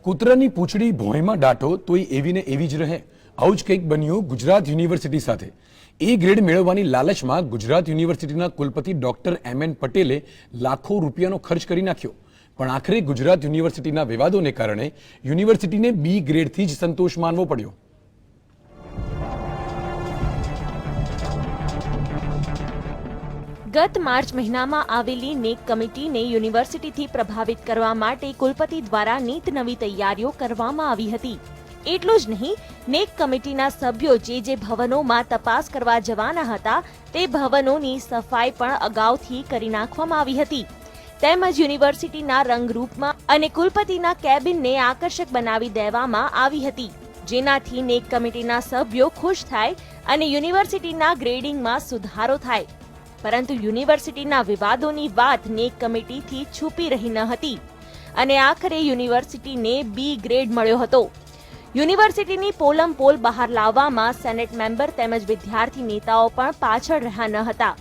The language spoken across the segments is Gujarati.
કૂતરાની પૂંછડી ભોંયમાં દાટો તોય એવી ને એવી જ રહે. આવું જ કંઈક બન્યું ગુજરાત યુનિવર્સિટી સાથે. એ ગ્રેડ મેળવવાની લાલચમાં ગુજરાત યુનિવર્સિટીના કુલપતિ ડોક્ટર એમ.એન. પટેલે લાખો રૂપિયાનો ખર્ચ કરી નાખ્યો. પણ આખરે ગુજરાત યુનિવર્સિટીના વિવાદોને કારણે યુનિવર્સિટીને બી ગ્રેડથી જ સંતોષ માનવો પડ્યો. ગત માર્ચ મહિનામાં આવેલી નેક કમિટીને યુનિવર્સિટીથી પ્રભાવિત કરવા માટે કુલપતિ દ્વારા નીત નવી તૈયારીઓ કરવામાં આવી હતી. એટલું જ નહીં, નેક કમિટીના સભ્યો જે ભવનોમાં તપાસ કરવા જવાના હતા તે ભવનોની સફાઈ પણ અગાઉથી કરી નાખવામાં આવી હતી. તેમજ યુનિવર્સિટીના રંગરૂપમાં અને કુલપતિના કેબિનને આકર્ષક બનાવી દેવામાં આવી હતી, જેનાથી નેક કમિટીના સભ્યો ખુશ થાય અને યુનિવર્સિટીના ગ્રેડિંગમાં સુધારો થાય. પરંતુ યુનિવર્સિટીના વિવાદોની વાત નેક કમિટીથી છુપી રહી ન હતી અને આખરે યુનિવર્સિટીને બી ગ્રેડ મળ્યો હતો. યુનિવર્સિટીની પોલમપોલ બહાર લાવવામાં સેનેટ મેમ્બર તેમજ વિદ્યાર્થી નેતાઓ પણ પાછળ રહ્યા ન હતા.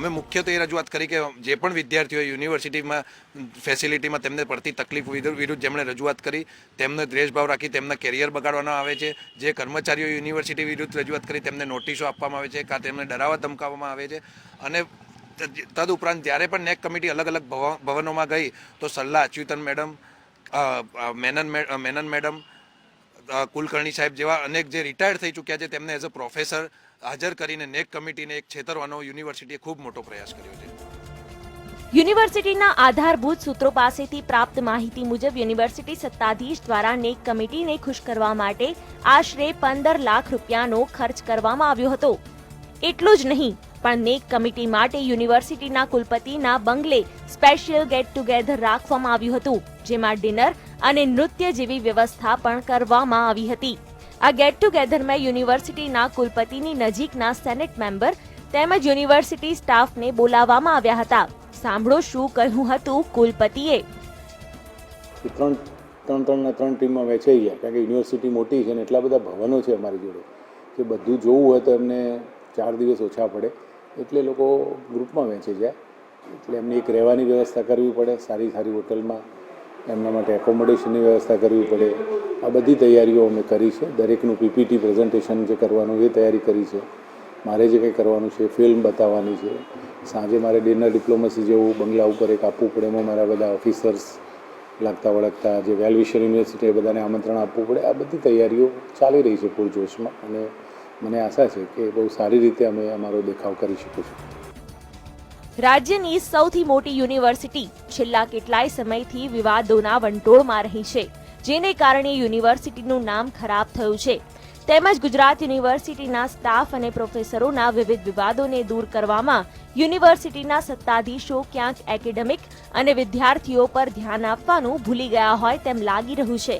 અમે મુખ્યત્વે રજૂઆત કરી કે જે પણ વિદ્યાર્થીઓ યુનિવર્સિટીમાં ફેસિલિટીમાં તેમને પડતી તકલીફ વિરુદ્ધ જેમણે રજૂઆત કરી તેમને દ્વેષભાવ રાખી તેમના કેરિયર બગાડવામાં આવે છે. જે કર્મચારીઓ યુનિવર્સિટી વિરુદ્ધ રજૂઆત કરી તેમને નોટિસો આપવામાં આવે છે, કાં તેમને ડરાવવા ધમકાવવામાં આવે છે. અને તદુપરાંત જ્યારે પણ નેક કમિટી અલગ અલગ ભવનોમાં ગઈ તો સલ્લા અચ્યુતન મેડમ, મેનન મેડમ, કુલકર્ણી સાહેબ જેવા અનેક જે રિટાયર્ડ થઈ ચૂક્યા છે તેમને એઝ અ પ્રોફેસર હાજર કરીને નેક કમિટીને એક છેતરવાનો યુનિવર્સિટીએ ખૂબ મોટો પ્રયાસ કર્યો છે. યુનિવર્સિટીના આધારભૂત સૂત્રો પાસેથી પ્રાપ્ત માહિતી મુજબ યુનિવર્સિટી સત્તાધીશ દ્વારા નેક કમિટીને ખુશ કરવા માટે આશરે 15 લાખ રૂપિયાનો ખર્ચ કરવામાં આવ્યો હતો. એટલું જ નહીં, પણ નેક કમિટી માટે યુનિવર્સિટીના કુલપતિના બંગલે સ્પેશિયલ ગેટ ટુગેધર રાખવામાં આવ્યું હતું, જેમાં ડિનર અને નૃત્ય જેવી વ્યવસ્થા પણ કરવામાં આવી હતી. આ ગેટ ટુગેધરમાં યુનિવર્સિટીના કુલપતિની નજીકના સેનેટ મેમ્બર તેમજ યુનિવર્સિટી સ્ટાફને બોલાવવામાં આવ્યા હતા. સાંભળો શું કહ્યું હતું કુલપતિએ. ત્રણ ટીમમાં વહેંચાઈ ગયા, કારણ કે યુનિવર્સિટી મોટી છે ને એટલા બધા ભવનો છે અમારી જોડે કે બધું જોવું હોય તો એમને 4 દિવસ ઓછા પડે, એટલે લોકો ગ્રુપમાં વહેંચાઈ જાય. એટલે એમને એક રહેવાની વ્યવસ્થા કરવી પડે, સારી હોટલમાં એમના માટે એકોમોડેશનની વ્યવસ્થા કરવી પડે. આ બધી તૈયારીઓ અમે કરી છે. દરેકનું પીપીટી પ્રેઝન્ટેશન જે કરવાનું એ તૈયારી કરી છે. મારે જે કંઈ કરવાનું છે, ફિલ્મ બતાવવાની છે. સાંજે મારે ડિનર ડિપ્લોમસી જેવું બંગલા ઉપર એક આપવું પડે, એમાં મારા બધા ઓફિસર્સ લાગતા વળગતા જે વેલ વિશર યુનિવર્સિટી એ બધાને આમંત્રણ આપવું પડે. આ બધી તૈયારીઓ ચાલી રહી છે પૂરજોશમાં અને મને આશા છે કે બહુ સારી રીતે અમે અમારો દેખાવ કરી શકીશું. રાજ્યની સૌથી મોટી યુનિવર્સિટી છેલ્લા કેટલાય સમયથી વિવાદોના વંટોળમાં રહી છે, જેને કારણે યુનિવર્સિટીનું નામ ખરાબ થયું છે. તેમજ ગુજરાત યુનિવર્સિટીના સ્ટાફ અને પ્રોફેસરોના વિવિધ વિવાદોને દૂર કરવામાં યુનિવર્સિટીના સત્તાધીશો ક્યાંક એકેડેમિક અને વિદ્યાર્થીઓ પર ધ્યાન આપવાનું ભૂલી ગયા હોય તેમ લાગી રહ્યું છે.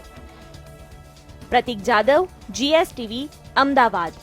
પ્રતીક જાદવ, GSTV, અમદાવાદ.